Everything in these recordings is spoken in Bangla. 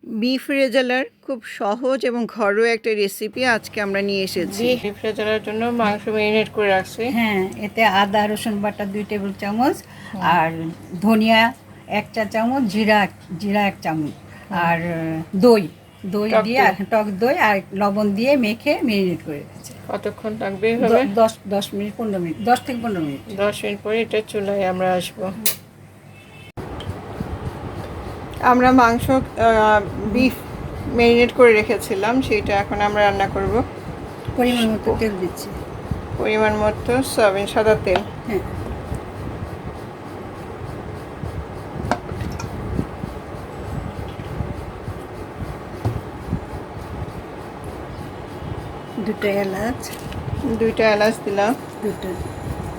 বিফ রেজালার খুব সহজ এবং ঘরোয়া একটা রেসিপি আজকে আমরা নিয়ে এসেছি। বিফ রেজালার জন্য মাংস ম্যারিনেট করে রাখছি। হ্যাঁ, এতে আদা রসুন বাটা 2 টেবিল চামচ, আর ধনিয়া 1 চা চামচ, জিরা 1 চামচ, আর দই দিয়ে টক দই আর লবণ দিয়ে মেখে ম্যারিনেট করে রেখেছি। কতক্ষণ লাগবে এভাবে? 10 মিনিট 15 মিনিট, 10 থেকে 15 মিনিট। 10 মিনিট পরে এটা চুলায় আমরা আসবো। আমরা মাংস বিফ ম্যারিনেট করে রেখেছিলাম, সেটা এখন আমরা রান্না করব। পরিমাণ মতো তেল দিচ্ছি। পরিমাণ মতো সয়াবিন সাদা তেল। হ্যাঁ, দুটো এলাচ দিলাম, দুটো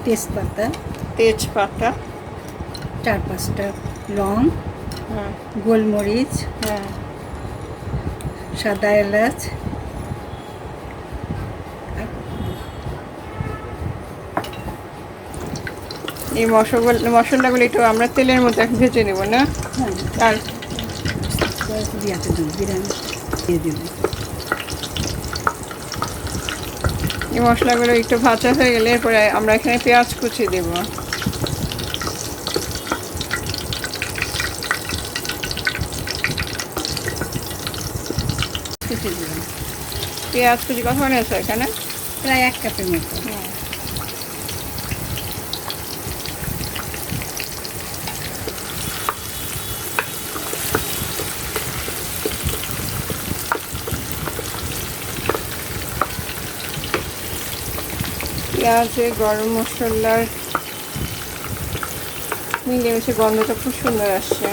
তেজপাতা, 4-5টা লং, হ্যাঁ, গোলমরিচ, হ্যাঁ, সাদা এলাচ, এই মশলাগুলো একটু আমরা তেলের মধ্যে এখন ভেজে নেব না? আর এই মশলাগুলো একটু ভাজা হয়ে গেলে এরপরে আমরা এখানে পেঁয়াজ কুচি দেব। পেঁয়াজ কুচি কত আছে এখানে? প্রায় 1 কাপের মতো। পেঁয়াজে গরম মশলার মিলেমিশে গন্ধটা খুব সুন্দর আসছে।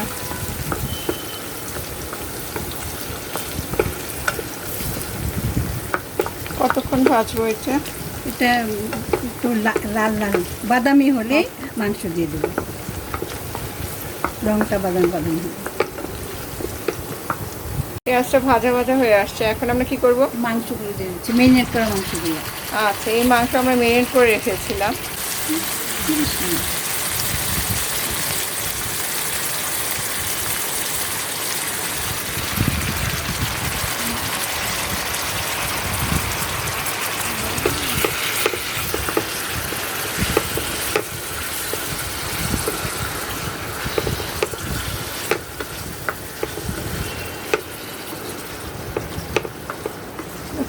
কতক্ষণ ভাজবো এটা? এটা একটু লাল বাদামি হলে মাংস দিয়ে দেবো, রংটা বাদামি হবে। পেঁয়াজটা ভাজা ভাজা হয়ে আসছে, এখন আমরা কি করব? মাংসগুলো দিয়ে দিচ্ছি, ম্যারিনেট করা মাংসগুলো। আচ্ছা, এই মাংস আমরা ম্যারিনেট করে রেখেছিলাম।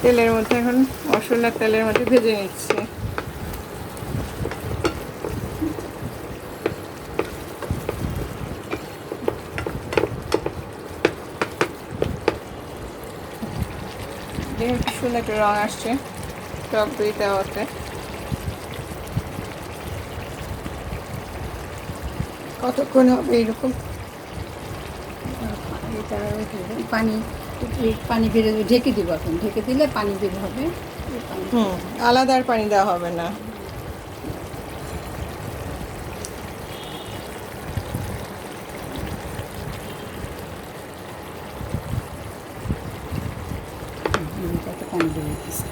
তেলের মধ্যে এখন মশলা তেলের মধ্যে ভেজে নিচ্ছি। দেখুন কি সুন্দর একটা রং আসছে টক দই দেওয়াতে। কতক্ষণ হবে এরকম? পানি বেড়ে ঢেকে দিব, এখন ঢেকে দিলে পানি বের হবে। আলাদা আর পানি দেওয়া হবে না। পানি বেড়ে গেছে।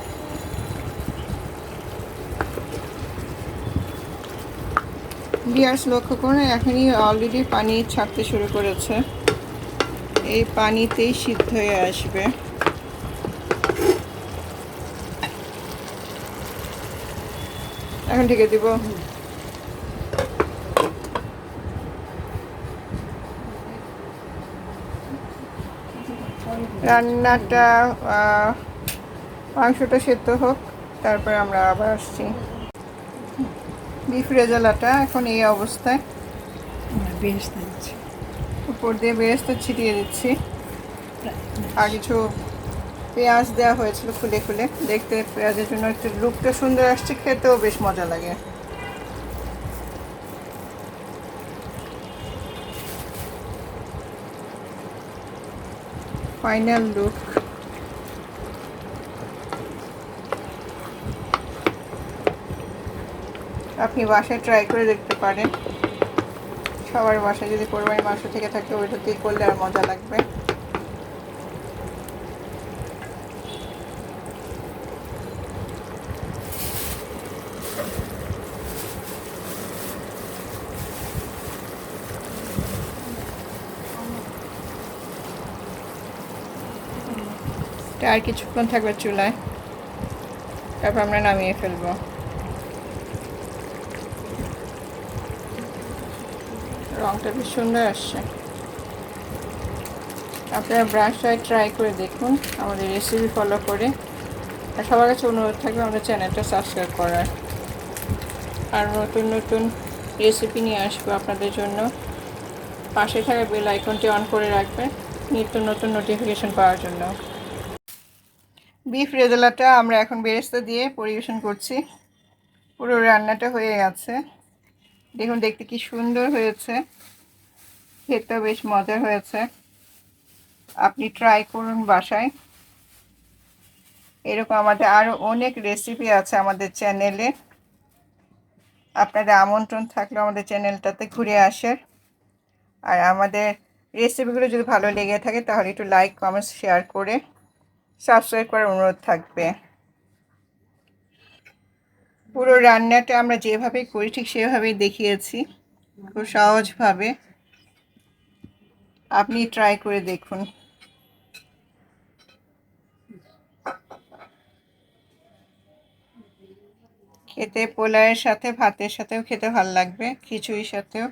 ভিউয়ার্স লক্ষ্য করুন, এখনই অলরেডি পানি ছাড়তে শুরু করেছে। এই পানিতেই সিদ্ধ হয়ে আসবে। এখন ঢেকে দিব। রান্নাটা মাংসটা সেদ্ধ হোক, তারপর আমরা আবার আসছি। বিফ রেজালাটা এখন এই অবস্থায় বেরেস্তা দিচ্ছি, উপর দিয়ে বেরেস্তা ছিটিয়ে দিচ্ছি। আর কিছু পেঁয়াজ দেওয়া হয়েছিল খুলে খুলে, দেখতে পেঁয়াজের জন্য একটু লুকটা সুন্দর আসছে, খেতেও বেশ মজা লাগে। Final look. আপনি বাসায় ট্রাই করে দেখতে পারেন। সবার বাসায় যদি কোরবানির মাংস থেকে থাকে ওইটাতেই করলে আর মজা লাগবে। এটা আর কিছুক্ষণ থাকবে চুলায়, তারপর আমরা নামিয়ে ফেলবো। রংটা বেশ সুন্দর আসছে। আপনারা ব্রাশটায় ট্রাই করে দেখুন আমাদের রেসিপি ফলো করে। আর সবার কাছে অনুরোধ থাকবে আমাদের চ্যানেলটা সাবস্ক্রাইব করার। আর নতুন নতুন রেসিপি নিয়ে আসবো আপনাদের জন্য। পাশে থাকা বেল আইকনটি অন করে রাখবেন নিত্য নতুন নোটিফিকেশন পাওয়ার জন্য। বিফ রেজালাটা আমরা এখন বেরেস্তা দিয়ে পরিবেশন করছি। পুরো রান্নাটা হয়ে গেছে, দেখুন দেখতে কি সুন্দর হয়েছে, খেতেও বেশ মজার হয়েছে। আপনি ট্রাই করুন বাসায়। এরকম আমাদের আরও অনেক রেসিপি আছে আমাদের চ্যানেলে, আপনাদের আমন্ত্রণ থাকলে আমাদের চ্যানেলটাতে ঘুরে আসার। আর আমাদের রেসিপিগুলো যদি ভালো লেগে থাকে তাহলে একটু লাইক কমেন্টস শেয়ার করে সাবস্ক্রাইব করার অনুরোধ থাকবে। পুরো রান্নাটা আমরা যেভাবে করি ঠিক সেভাবেই দেখিয়েছি, খুব সহজভাবে। আপনি ট্রাই করে দেখুন। খেতে পোলাওয়ের সাথে ভাতের সাথেও খেতে ভালো লাগবে, খিচুড়ির সাথেও।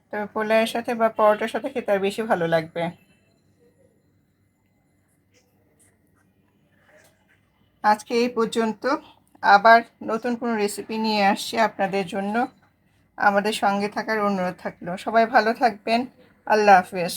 তবে পোলাওয়ের সাথে বা পরোটার সাথে খেতে আর বেশি ভালো লাগবে। আজকে এই পর্যন্ত, আবার নতুন কোনো রেসিপি নিয়ে আসছি আপনাদের জন্য। আমাদের সঙ্গে থাকার অনুরোধ থাকলো। সবাই ভালো থাকবেন। আল্লাহ হাফেজ।